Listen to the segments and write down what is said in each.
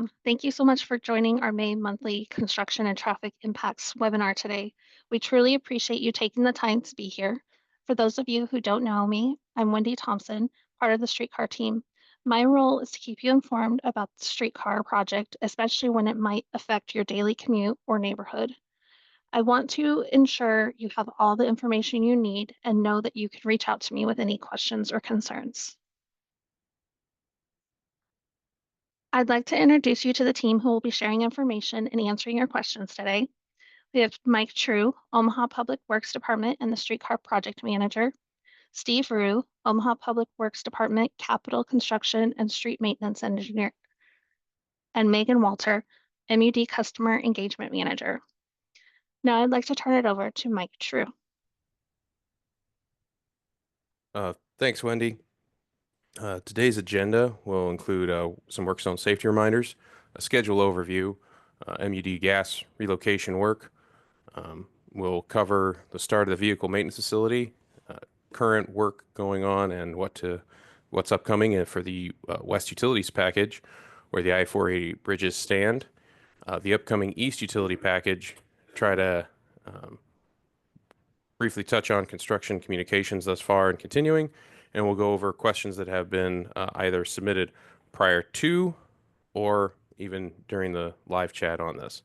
Welcome. Thank you so much for joining our May monthly Construction and Traffic Impacts webinar today. We truly appreciate you taking the time to be here. For those of you who don't know me, I'm Wendy Thompson, part of the Streetcar team. My role is to keep you informed about the Streetcar project, especially when it might affect your daily commute or neighborhood. I want to ensure you have all the information you need and know that you can reach out to me with any questions or concerns. I'd like to introduce you to the team who will be sharing information and answering your questions today. We have Mike True, Omaha Public Works Department and the Streetcar Project Manager, Steve Rue, Omaha Public Works Department Capital Construction and Street Maintenance Engineer, and Megan Walter, MUD Customer Engagement Manager. Now I'd like to turn it over to Mike True. Thanks, Wendy. Today's agenda will include some work zone safety reminders, a schedule overview, MUD gas relocation work. We'll cover the start of the vehicle maintenance facility, current work going on, and what's upcoming for the West Utilities package, where the I-480 bridges stand. The upcoming East Utility package, try to briefly touch on construction communications thus far and continuing, and we'll go over questions that have been either submitted prior to or even during the live chat on this.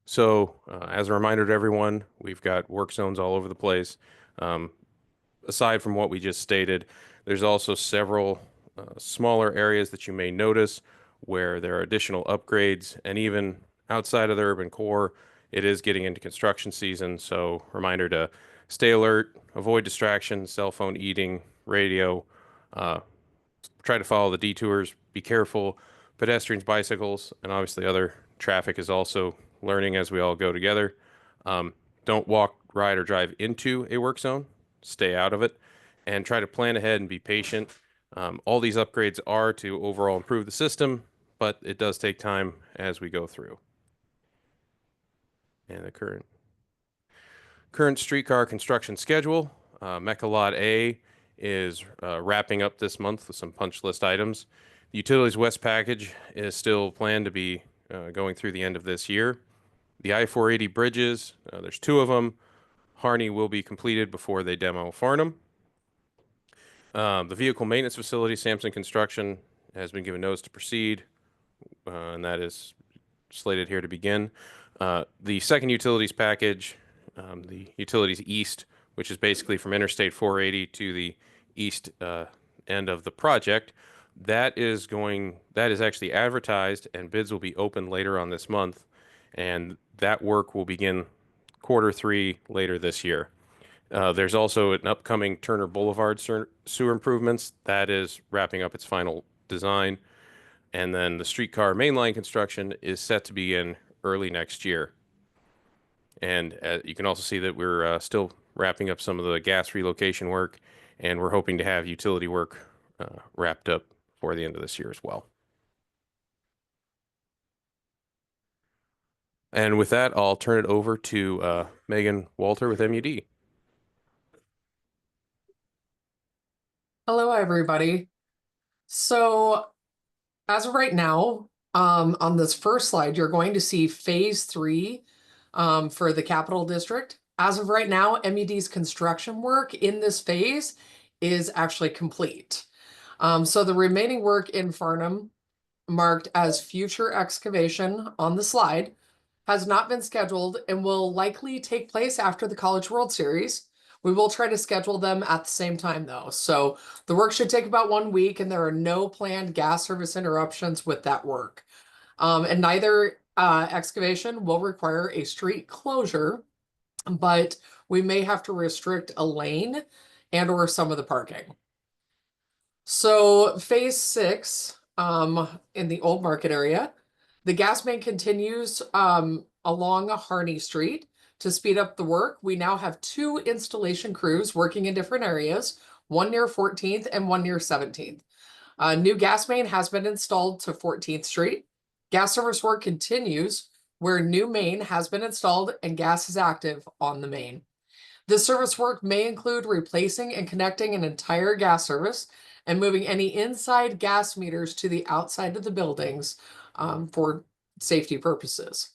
So as a reminder to everyone, we've got work zones all over the place. Aside from what we just stated, there's also several smaller areas that you may notice where there are additional upgrades, and even outside of the urban core, it is getting into construction season. So reminder to stay alert, avoid distractions, cell phone eating, radio, try to follow the detours, be careful, pedestrians, bicycles, and obviously other traffic is also learning as we all go together. Don't walk, ride, or drive into a work zone. Stay out of it and try to plan ahead and be patient. All these upgrades are to overall improve the system, but it does take time as we go through. And the current streetcar construction schedule. Mecha Lot A is wrapping up this month with some punch list items. The Utilities West package is still planned to be going through the end of this year. The I-480 bridges, there's two of them. Harney will be completed before they demo Farnham. The vehicle maintenance facility, Sampson Construction, has been given notice to proceed, and that is slated here to begin. The second utilities package, the Utilities East, which is basically from Interstate 480 to the east end of the project, that is actually advertised, and bids will be open later on this month, and that work will begin Q3 later this year. There's also an upcoming Turner Boulevard sewer improvements that is wrapping up its final design, and then the streetcar mainline construction is set to begin early next year. And you can also see that we're still wrapping up some of the gas relocation work, and we're hoping to have utility work wrapped up before the end of this year as well. And with that, I'll turn it over to Megan Walter with MUD. Hello, everybody. So as of right now, on this first slide, you're going to see phase 3 for the Capital District. As of right now, MUD's construction work in this phase is actually complete. So the remaining work in Farnham, marked as future excavation on the slide, has not been scheduled and will likely take place after the College World Series. We will try to schedule them at the same time though. So the work should take about 1 week, and there are no planned gas service interruptions with that work. And neither excavation will require a street closure, but we may have to restrict a lane and or some of the parking. So phase 6 in the Old Market area, the gas main continues along Harney Street. To speed up the work, we now have 2 installation crews working in different areas, one near 14th and one near 17th. New gas main has been installed to 14th Street. Gas service work continues where new main has been installed and gas is active on the main. This service work may include replacing and connecting an entire gas service and moving any inside gas meters to the outside of the buildings for safety purposes.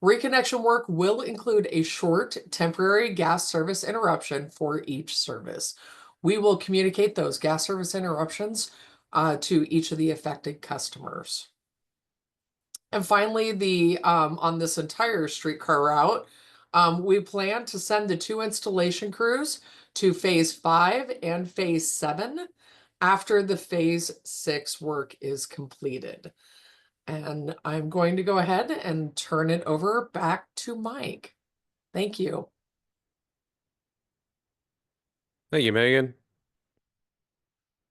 Reconnection work will include a short temporary gas service interruption for each service. We will communicate those gas service interruptions to each of the affected customers. And finally, the on this entire streetcar route, we plan to send the 2 installation crews to phase 5 and phase 7 after the phase 6 work is completed. And I'm going to go ahead and turn it over back to Mike. Thank you. Thank you, Megan.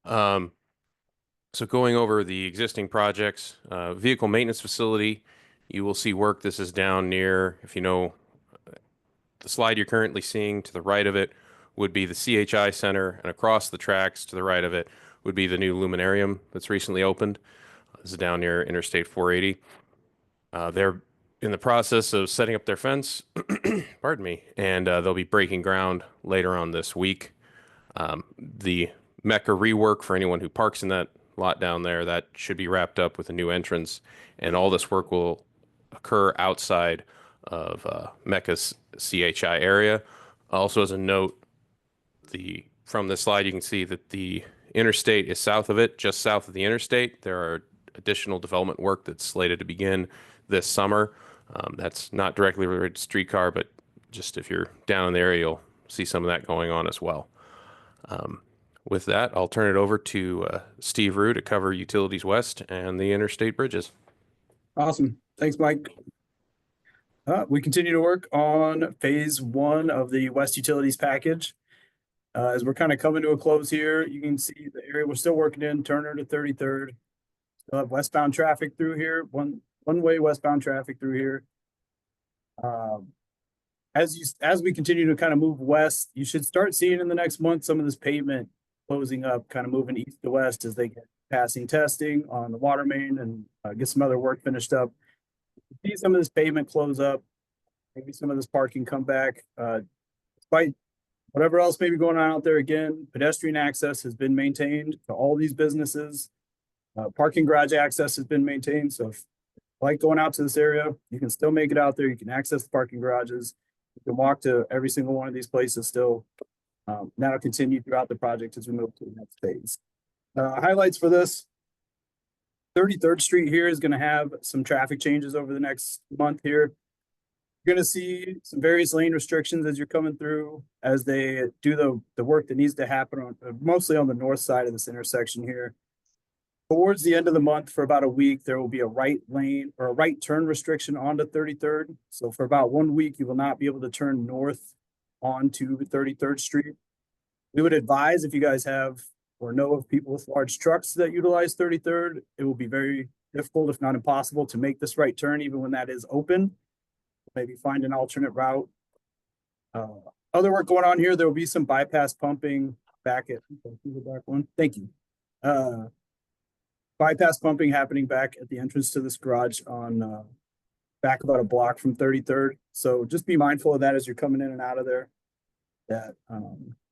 So going over the existing projects, vehicle maintenance facility, you will see work. This is down near, if you know, the slide you're currently seeing to the right of it would be the CHI Center, and across the tracks to the right of it would be the new luminarium that's recently opened. This is down near Interstate 480. They're in the process of setting up their fence, pardon me, and they'll be breaking ground later on this week. The Mecca rework for anyone who parks in that lot down there, that should be wrapped up with a new entrance, and all this work will occur outside of Mecca's CHI area. Also, as a note, from this slide, you can see that the interstate is south of it, just south of the interstate. There are additional development work that's slated to begin this summer. That's not directly related to Streetcar, but just if you're down in the area, you'll see some of that going on as well. With that, I'll turn it over to Steve Rue to cover Utilities West and the interstate bridges. Awesome. Thanks, Mike. We continue to work on phase 1 of the West Utilities package. As we're kind of coming to a close here, you can see the area we're still working in, Turner to 33rd. Still have westbound traffic through here, one-way westbound traffic through here. As we continue to kind of move west, you should start seeing in the next month some of this pavement closing up, kind of moving east to west as they get passing testing on the water main and get some other work finished up. See some of this pavement close up, maybe some of this parking come back. Despite whatever else may be going on out there, again, pedestrian access has been maintained to all these businesses. Parking garage access has been maintained. So if you like going out to this area, you can still make it out there. You can access the parking garages. You can walk to every single one of these places still. That'll continue throughout the project as we move to the next phase. Highlights for this: 33rd Street here is going to have some traffic changes over the next month here. You're going to see some various lane restrictions as you're coming through, as they do the work that needs to happen on mostly on the north side of this intersection here. Towards the end of the month, for about a week, there will be a right lane or a right turn restriction onto 33rd. So for about 1 week, you will not be able to turn north onto 33rd Street. We would advise, if you guys have or know of people with large trucks that utilize 33rd, it will be very difficult, if not impossible, to make this right turn even when that is open. Maybe find an alternate route. Other work going on here, there will be some bypass pumping back at the back one. Thank you. Bypass pumping happening back at the entrance to this garage on back about a block from 33rd. So just be mindful of that as you're coming in and out of there. That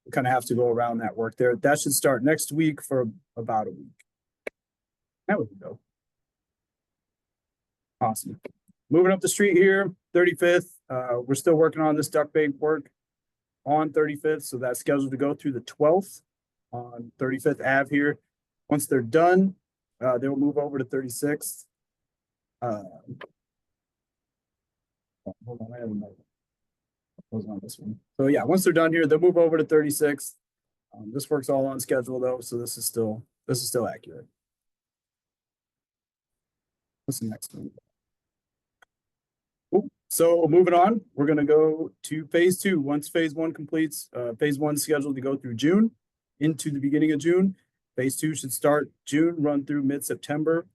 we kind of have to go around that work there. That should start next week for about a week. There we go. Awesome. Moving up the street here, 35th. We're still working on this duct bank work on 35th. So that's scheduled to go through the 12th on 35th Ave here. Once they're done, they will move over to 36th. Hold on, I have another. On this one. So yeah, once they're done here, they'll move over to 36th. This work's all on schedule though, so this is still accurate. What's the next one? Cool. So moving on, we're gonna go to phase 2. Once phase 1 completes, phase 1 is scheduled to go through June into the beginning of June. Phase 2 should start June, run through mid-September.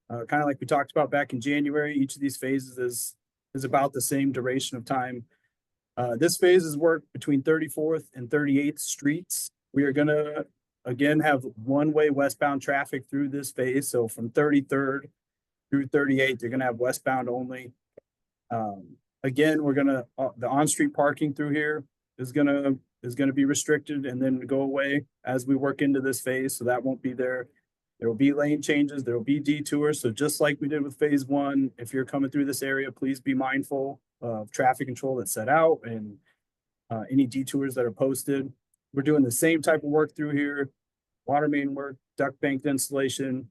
Kind of like we talked about back in January. Each of these phases is about the same duration of time. This phase is work between 34th and 38th Streets. We are going to, again, have one-way westbound traffic through this phase. So from 33rd through 38th, you're going to have westbound only. Again, we're going to, the on-street parking through here is gonna be restricted and then go away as we work into this phase. So that won't be there. There will be lane changes. There will be detours. So just like we did with phase one, if you're coming through this area, please be mindful of traffic control that's set out and any detours that are posted. We're doing the same type of work through here: water main work, duct bank installation,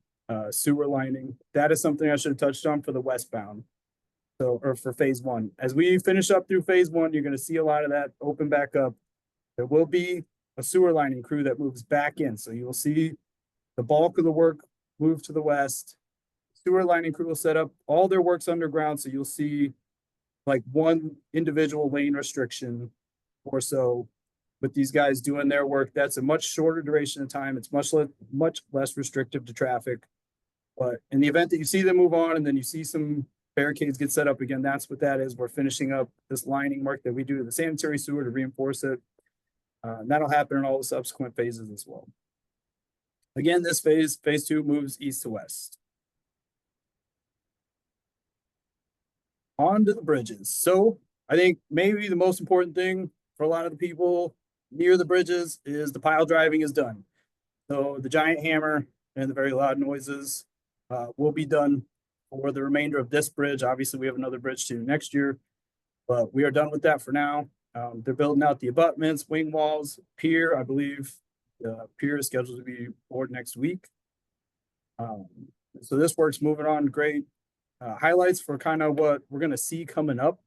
sewer lining. That is something I should have touched on for the westbound. So, or for phase one. As we finish up through phase one, you're going to see a lot of that open back up. There will be a sewer lining crew that moves back in. So you will see the bulk of the work move to the west. Sewer lining crew will set up all their works underground. So you'll see like one individual lane restriction or so with these guys doing their work. That's a much shorter duration of time. It's much less restrictive to traffic. But in the event that you see them move on and then you see some barricades get set up again, that's what that is. We're finishing up this lining work that we do to the sanitary sewer to reinforce it. And that'll happen in all the subsequent phases as well. Again, this phase two, moves east to west. On to the bridges. So I think maybe the most important thing for a lot of the people near the bridges is the pile driving is done. So the giant hammer and the very loud noises will be done for the remainder of this bridge. Obviously, we have another bridge too next year, but we are done with that for now. They're building out the abutments, wing walls, pier. I believe the pier is scheduled to be poured next week. So this work's moving on great. Highlights for kind of what we're going to see coming up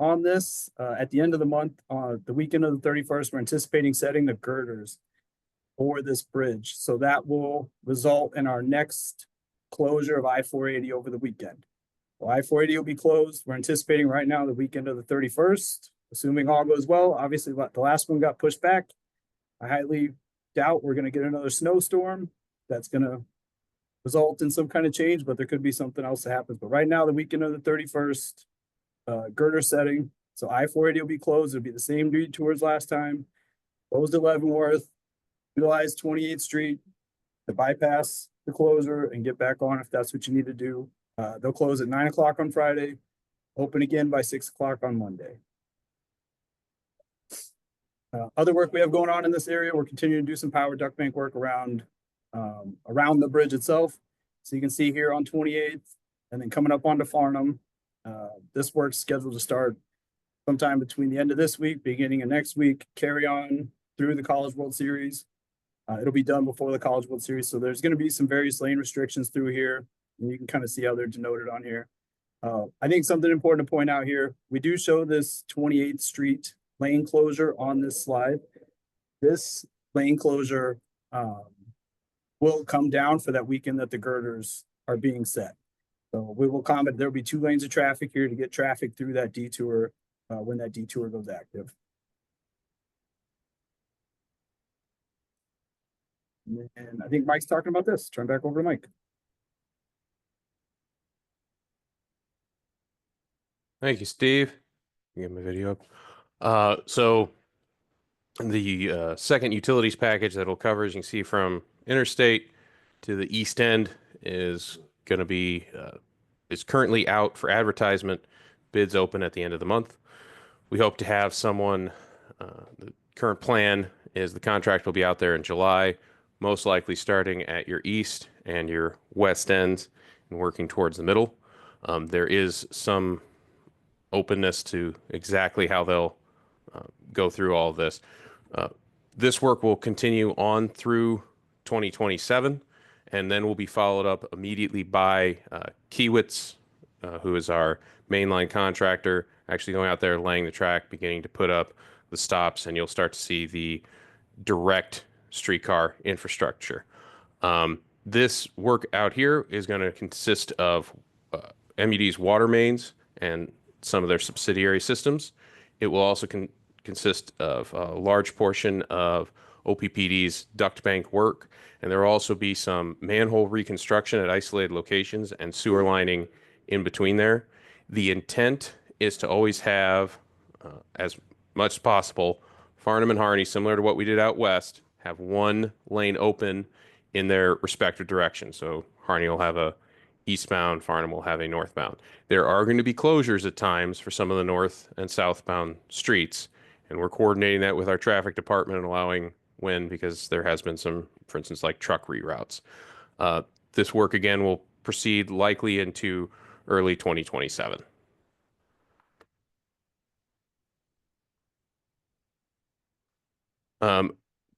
on this at the end of the month, the weekend of the 31st, we're anticipating setting the girders for this bridge. So that will result in our next closure of I-480 over the weekend. So I-480 will be closed. We're anticipating right now the weekend of the 31st, assuming all goes well. Obviously, the last one got pushed back. I highly doubt we're going to get another snowstorm that's going to result in some kind of change, but there could be something else that happens. But right now, the weekend of the 31st, girder setting. So I-480 will be closed. It'll be the same detours last time. Closed at Leavenworth, utilize 28th Street to bypass the closure and get back on if that's what you need to do. They'll close at 9 o'clock on Friday, open again by 6 o'clock on Monday. Other work we have going on in this area, we're continuing to do some power duct bank work around the bridge itself. So you can see here on 28th and then coming up onto Farnham. This work's scheduled to start sometime between the end of this week, beginning of next week, carry on through the College World Series. It'll be done before the College World Series. So there's going to be some various lane restrictions through here. And you can kind of see how they're denoted on here. I think something important to point out here, we do show this 28th Street lane closure on this slide. This lane closure will come down for that weekend that the girders are being set. So we will comment, there'll be 2 lanes of traffic here to get traffic through that detour when that detour goes active. And I think Mike's talking about this. Turn back over to Mike. Thank you, Steve. Get my video up. So the second utilities package that will cover, as you can see, from Interstate to the East End is going to be is currently out for advertisement. Bids open at the end of the month. We hope to have someone. The current plan is the contract will be out there in July, most likely starting at your east and your west ends and working towards the middle. There is some openness to exactly how they'll go through all of this. This work will continue on through 2027, and then will be followed up immediately by Kiewitz, who is our mainline contractor, actually going out there, laying the track, beginning to put up the stops, and you'll start to see the direct streetcar infrastructure. This work out here is going to consist of MUD's water mains and some of their subsidiary systems. It will also consist of a large portion of OPPD's duct bank work, and there will also be some manhole reconstruction at isolated locations and sewer lining in between there. The intent is to always have, as much as possible, Farnham and Harney, similar to what we did out west, have one lane open in their respective directions. So Harney will have a eastbound, Farnham will have a northbound. There are going to be closures at times for some of the north and southbound streets, And we're coordinating that with our traffic department and allowing when, because there has been some, for instance, like truck reroutes. This work again will proceed likely into early 2027.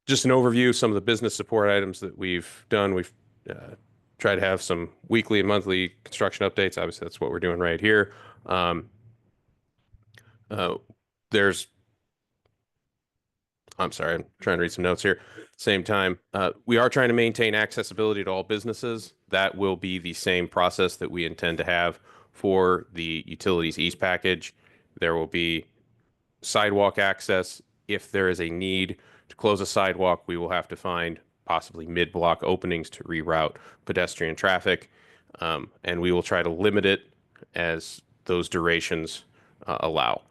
Just an overview of some of the business support items that we've done. We've tried to have some weekly and monthly construction updates. Obviously, that's what we're doing right here. I'm sorry, I'm trying to read some notes here. Same time, we are trying to maintain accessibility to all businesses. That will be the same process that we intend to have for the utilities east package. There will be sidewalk access. If there is a need to close a sidewalk, we will have to find possibly mid-block openings to reroute pedestrian traffic. And we will try to limit it as those durations allow.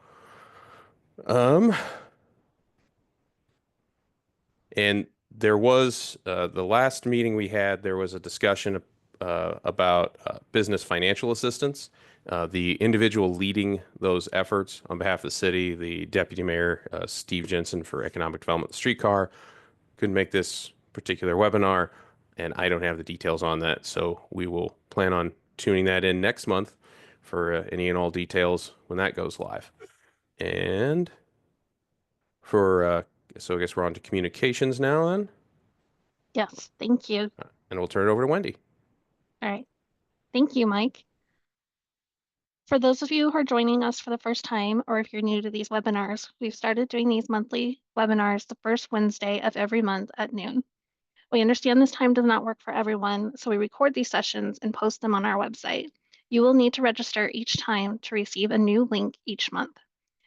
And there was the last meeting we had, there was a discussion about business financial assistance. The individual leading those efforts on behalf of the city, the deputy mayor, Steve Jensen for Economic Development of the Streetcar, couldn't make this particular webinar, and I don't have the details on that. So we will plan on tuning that in next month for any and all details when that goes live. And for so I guess we're on to communications now then. Yes, thank you. And we'll turn it over to Wendy. All right. Thank you, Mike. For those of you who are joining us for the first time, or if you're new to these webinars, we've started doing these monthly webinars the first Wednesday of every month at noon. We understand this time does not work for everyone, so we record these sessions and post them on our website. You will need to register each time to receive a new link each month.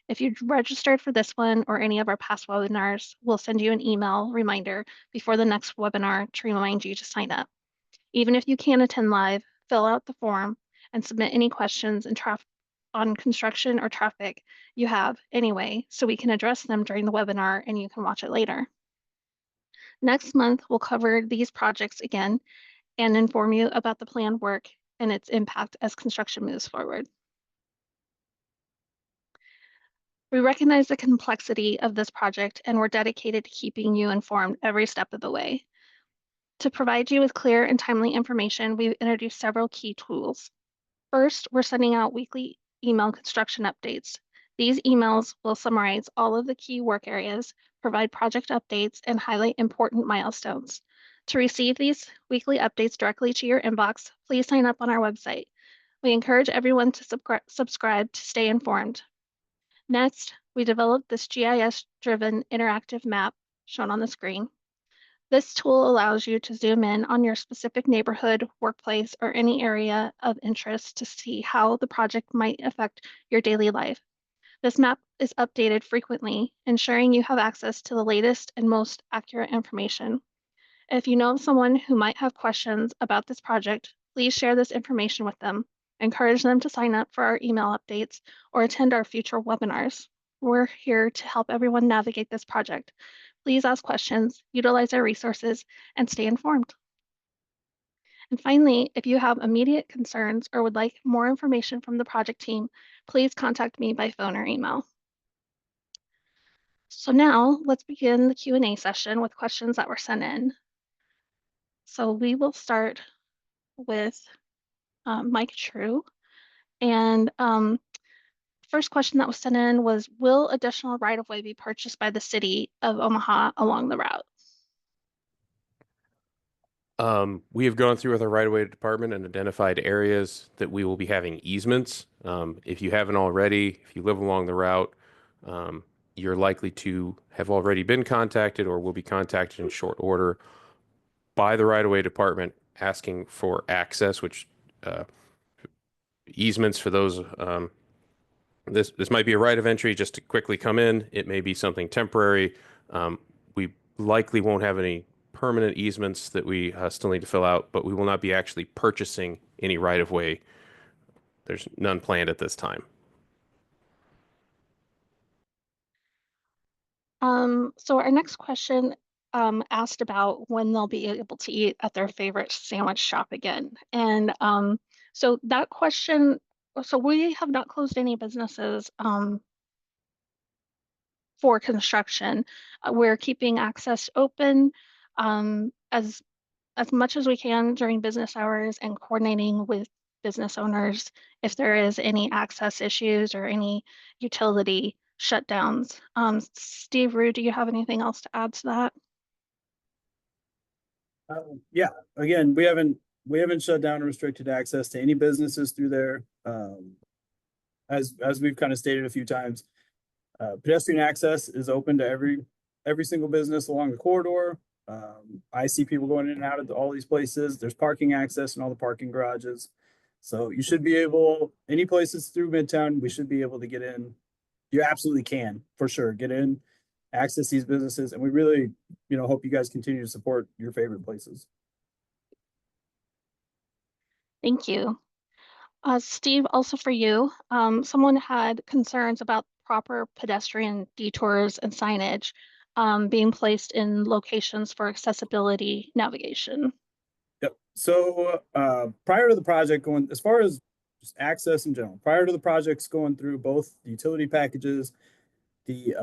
If you registered for this one or any of our past webinars, we'll send you an email reminder before the next webinar to remind you to sign up. Even if you can't attend live, fill out the form and submit any questions and on construction or traffic you have anyway, so we can address them during the webinar and you can watch it later. Next month, we'll cover these projects again and inform you about the planned work and its impact as construction moves forward. We recognize the complexity of this project and we're dedicated to keeping you informed every step of the way. To provide you with clear and timely information, we've introduced several key tools. First, we're sending out weekly email construction updates. These emails will summarize all of the key work areas, provide project updates, and highlight important milestones. To receive these weekly updates directly to your inbox, please sign up on our website. We encourage everyone to subscribe to stay informed. Next, we developed this GIS-driven interactive map shown on the screen. This tool allows you to zoom in on your specific neighborhood, workplace, or any area of interest to see how the project might affect your daily life. This map is updated frequently, ensuring you have access to the latest and most accurate information. If you know of someone who might have questions about this project, please share this information with them. Encourage them to sign up for our email updates or attend our future webinars. We're here to help everyone navigate this project. Please ask questions, utilize our resources, and stay informed. And finally, if you have immediate concerns or would like more information from the project team, please contact me by phone or email. So now let's begin the Q&A session with questions that were sent in. So we will start with Mike True. And first question that was sent in was, will additional right-of-way be purchased by the city of Omaha along the route? We have gone through with our right-of-way department and identified areas that we will be having easements. If you haven't already, if you live along the route, you're likely to have already been contacted or will be contacted in short order by the right-of-way department asking for access, which easements for those. This might be a right of entry just to quickly come in. It may be something temporary. We likely won't have any permanent easements that we still need to fill out, but we will not be actually purchasing any right of way. There's none planned at this time. So our next question asked about when they'll be able to eat at their favorite sandwich shop again. And so that question, so we have not closed any businesses for construction. We're keeping access open as much as we can during business hours and coordinating with business owners if there is any access issues or any utility shutdowns. Steve Rue, do you have anything else to add to that? Yeah, again, we haven't shut down or restricted access to any businesses through there. As we've kind of stated a few times, pedestrian access is open to every single business along the corridor. I see people going in and out of all these places. There's parking access in all the parking garages. So you should be able, any places through Midtown, we should be able to get in. You absolutely can, for sure, get in, access these businesses. And we really, hope you guys continue to support your favorite places. Thank you. Steve, also for you, someone had concerns about proper pedestrian detours and signage being placed in locations for accessibility navigation. Yep. So prior to the project going, as far as just access in general, prior to the projects going through both the utility packages, the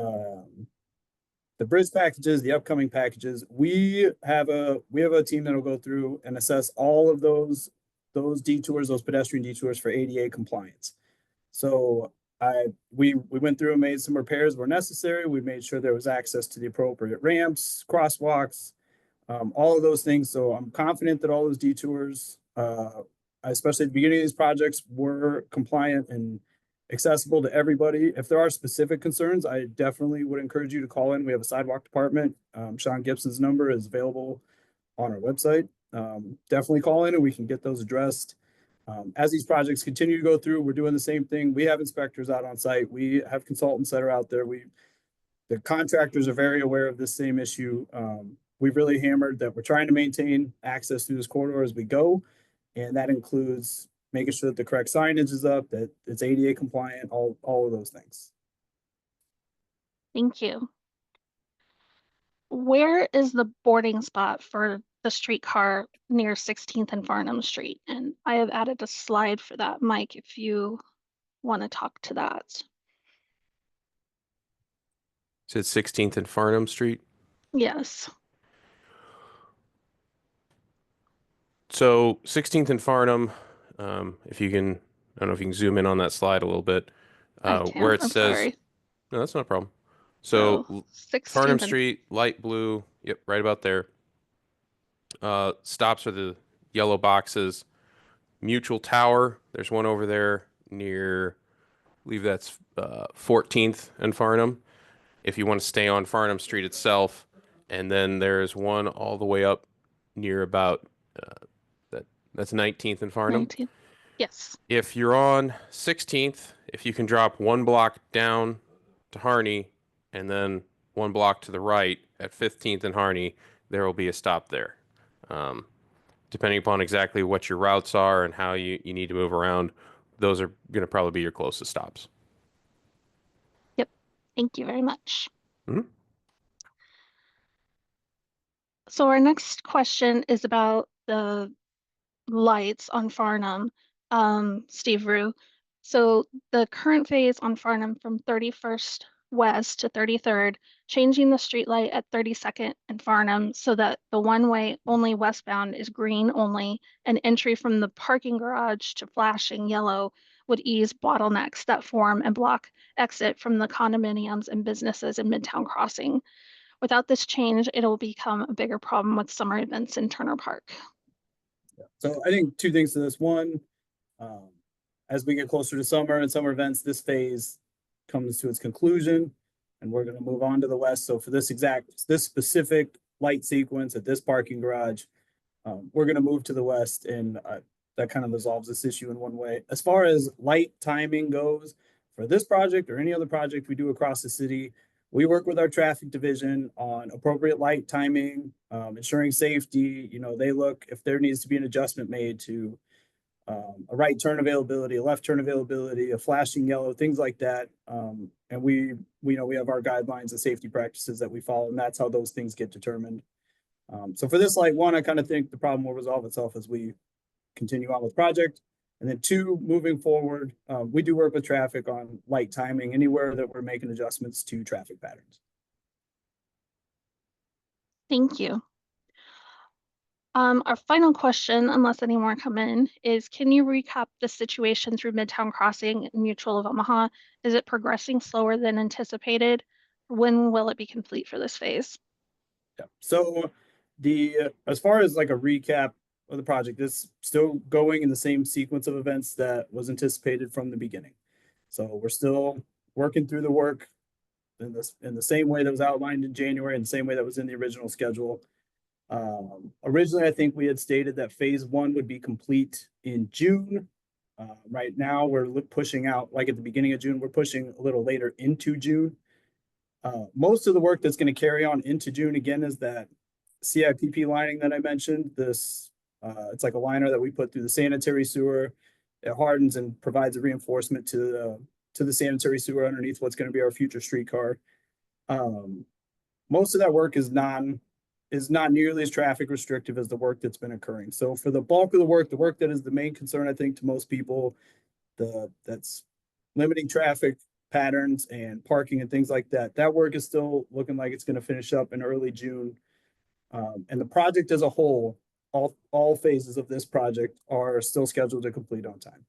bridge packages, the upcoming packages, we have a team that will go through and assess all of those detours, those pedestrian detours for ADA compliance. So we went through and made some repairs where necessary. We made sure there was access to the appropriate ramps, crosswalks, all of those things. So I'm confident that all those detours, especially at the beginning of these projects, were compliant and accessible to everybody. If there are specific concerns, I definitely would encourage you to call in. We have a sidewalk department. Sean Gibson's number is available on our website. Definitely call in and we can get those addressed. As these projects continue to go through, we're doing the same thing. We have inspectors out on site. We have consultants that are out there. The contractors are very aware of this same issue. We've really hammered that we're trying to maintain access through this corridor as we go. And that includes making sure that the correct signage is up, that it's ADA compliant, all of those things. Thank you. Where is the boarding spot for the streetcar near 16th and Farnham Street? And I have added a slide for that, Mike, if you want to talk to that. Is it 16th and Farnham Street? Yes. So 16th and Farnham, if you can, I don't know if you can zoom in on that slide a little bit, where it I'm says, sorry. no, that's not a problem. So 16th Farnham and- Street, light blue, yep, right about there. Stops are the yellow boxes. Mutual Tower, there's one over there near, I believe that's 14th and Farnham. If you want to stay on Farnham Street itself, and then there's one all the way up near about that's 19th and Farnham. 19th. Yes. If you're on 16th, if you can drop one block down to Harney and then one block to the right at 15th and Harney, there will be a stop there. Depending upon exactly what your routes are and how you need to move around, those are going to probably be your closest stops. Yep. Thank you very much. Mhm. So our next question is about the lights on Farnham, Steve Rue. So the current phase on Farnham from 31st West to 33rd, changing the street light at 32nd and Farnham so that the one-way only westbound is green only, and entry from the parking garage to flashing yellow would ease bottlenecks that form and block exit from the condominiums and businesses in Midtown Crossing. Without this change, it'll become a bigger problem with summer events in Turner Park. So I think two things to this. One, as we get closer to summer and summer events, this phase comes to its conclusion and we're going to move on to the west. So for this specific light sequence at this parking garage, we're going to move to the west, and that kind of resolves this issue in one way. As far as light timing goes, for this project or any other project we do across the city, we work with our traffic division on appropriate light timing, ensuring safety. They look if there needs to be an adjustment made to a right turn availability, a left turn availability, a flashing yellow, things like that. And we have our guidelines and safety practices that we follow, and that's how those things get determined. So for this light one, I kind of think the problem will resolve itself as we continue on with project. And then 2, moving forward, we do work with traffic on light timing anywhere that we're making adjustments to traffic patterns. Thank you. Our final question, unless any more come in, is can you recap the situation through Midtown Crossing and Mutual of Omaha? Is it progressing slower than anticipated? When will it be complete for this phase? Yeah. So as far as like a recap of the project, it's still going in the same sequence of events that was anticipated from the beginning. So we're still working through the work in the same way that was outlined in January and the same way that was in the original schedule. Originally, I think we had stated that phase 1 would be complete in June. Right now, we're pushing out, like at the beginning of June, we're pushing a little later into June. Most of the work that's going to carry on into June again is that CIPP lining that I mentioned. This it's like a liner that we put through the sanitary sewer. It hardens and provides a reinforcement to the sanitary sewer underneath what's going to be our future streetcar. Most of that work is not nearly as traffic restrictive as the work that's been occurring. So for the bulk of the work that is the main concern, I think, to most people, that's limiting traffic patterns and parking and things like that. That work is still looking like it's going to finish up in early June. And the project as a whole, all phases of this project are still scheduled to complete on time.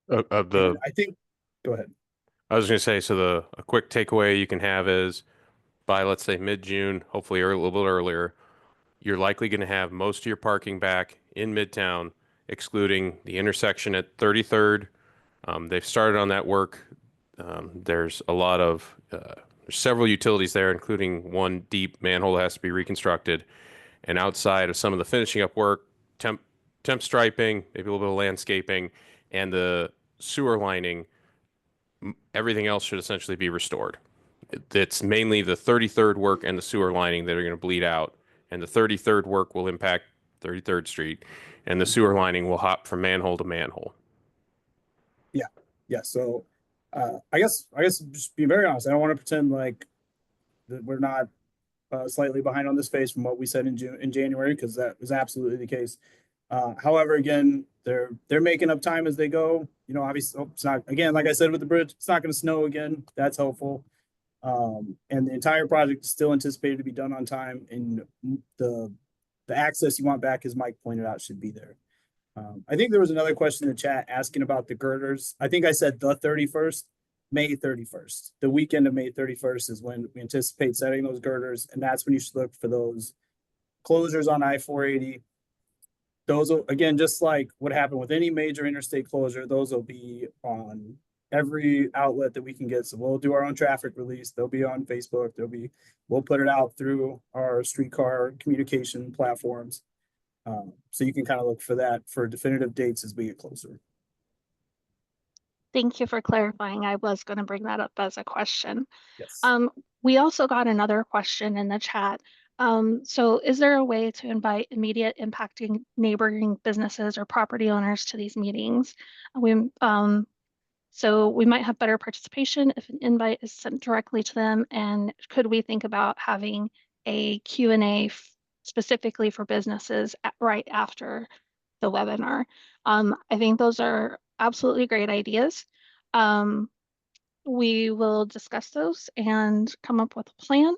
And I think, go ahead. I was going to say, so a quick takeaway you can have is by, let's say, mid-June, hopefully a little bit earlier, you're likely going to have most of your parking back in Midtown, excluding the intersection at 33rd. They've started on that work. There's a lot of, there's several utilities there, including one deep manhole that has to be reconstructed. And outside of some of the finishing up work, temp striping, maybe a little bit of landscaping, and the sewer lining, everything else should essentially be restored. It's mainly the 33rd work and the sewer lining that are going to bleed out. And the 33rd work will impact 33rd Street, and the sewer lining will hop from manhole to manhole. Yeah. So I guess just being very honest, I don't want to pretend like that we're not slightly behind on this phase from what we said in January, because that was absolutely the case. However, again, they're making up time as they go. You know, obviously, it's not, again, like I said with the bridge, it's not going to snow again. That's helpful. And the entire project is still anticipated to be done on time, and the access you want back, as Mike pointed out, should be there. I think there was another question in the chat asking about the girders. I think I said the 31st, May 31st. The weekend of May 31st is when we anticipate setting those girders, and that's when you should look for those closures on I-480. Those will, again, just like what happened with any major interstate closure, those will be on every outlet that we can get. So we'll do our own traffic release. They'll be on Facebook. We'll put it out through our streetcar communication platforms. So you can kind of look for that for definitive dates as we get closer. Thank you for clarifying. I was going to bring that up as a question. Yes. We also got another question in the chat. So is there a way to invite immediate impacting neighboring businesses or property owners to these meetings? So we might have better participation if an invite is sent directly to them. And could we think about having a Q&A specifically for businesses right after the webinar? I think those are absolutely great ideas. We will discuss those and come up with a plan.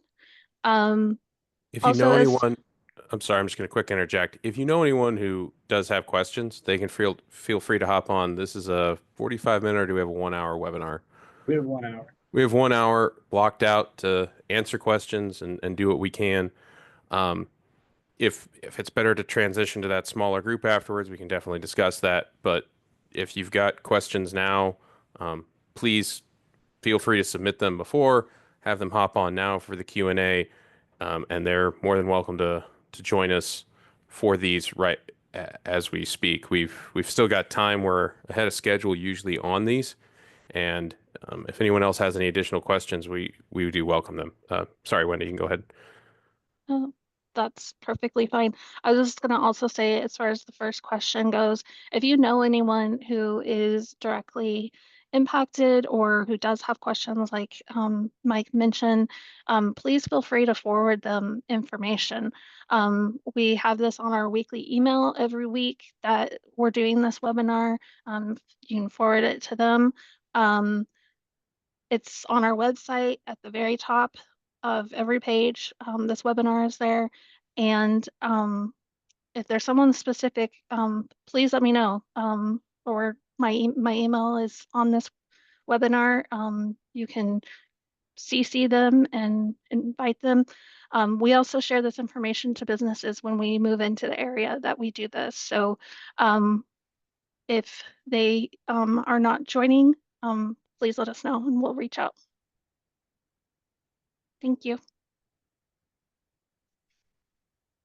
If you know anyone, I'm sorry, I'm just going to quick interject. If you know anyone who does have questions, they can feel free to hop on. This is a 45-minute, or do we have a 1-hour webinar? We have 1 hour. We have 1 hour blocked out to answer questions and do what we can. If it's better to transition to that smaller group afterwards, we can definitely discuss that. But if you've got questions now, please feel free to submit them before, have them hop on now for the Q&A, and they're more than welcome to join us for these right as we speak. We've still got time. We're ahead of schedule usually on these, and if anyone else has any additional questions, we do welcome them. Sorry, Wendy, you can go ahead. That's perfectly fine. I was just going to also say, as far as the first question goes, if you know anyone who is directly impacted or who does have questions like Mike mentioned, please feel free to forward them information. We have this on our weekly email every week that we're doing this webinar. You can forward it to them. It's on our website at the very top of every page. This webinar is there. And if there's someone specific, please let me know. Or my email is on this webinar. You can CC them and invite them. We also share this information to businesses when we move into the area that we do this. So if they are not joining, please let us know and we'll reach out. Thank you.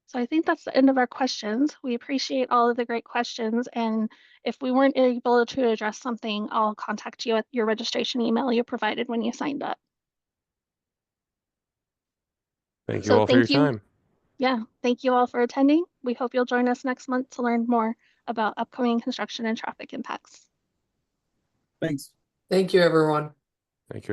So I think that's the end of our questions. We appreciate all of the great questions. And if we weren't able to address something, I'll contact you at your registration email you provided when you signed up. Thank you So all for your thank you. time. Yeah, thank you all for attending. We hope you'll join us next month to learn more about upcoming construction and traffic impacts. Thanks. Thank you, everyone. Thank you.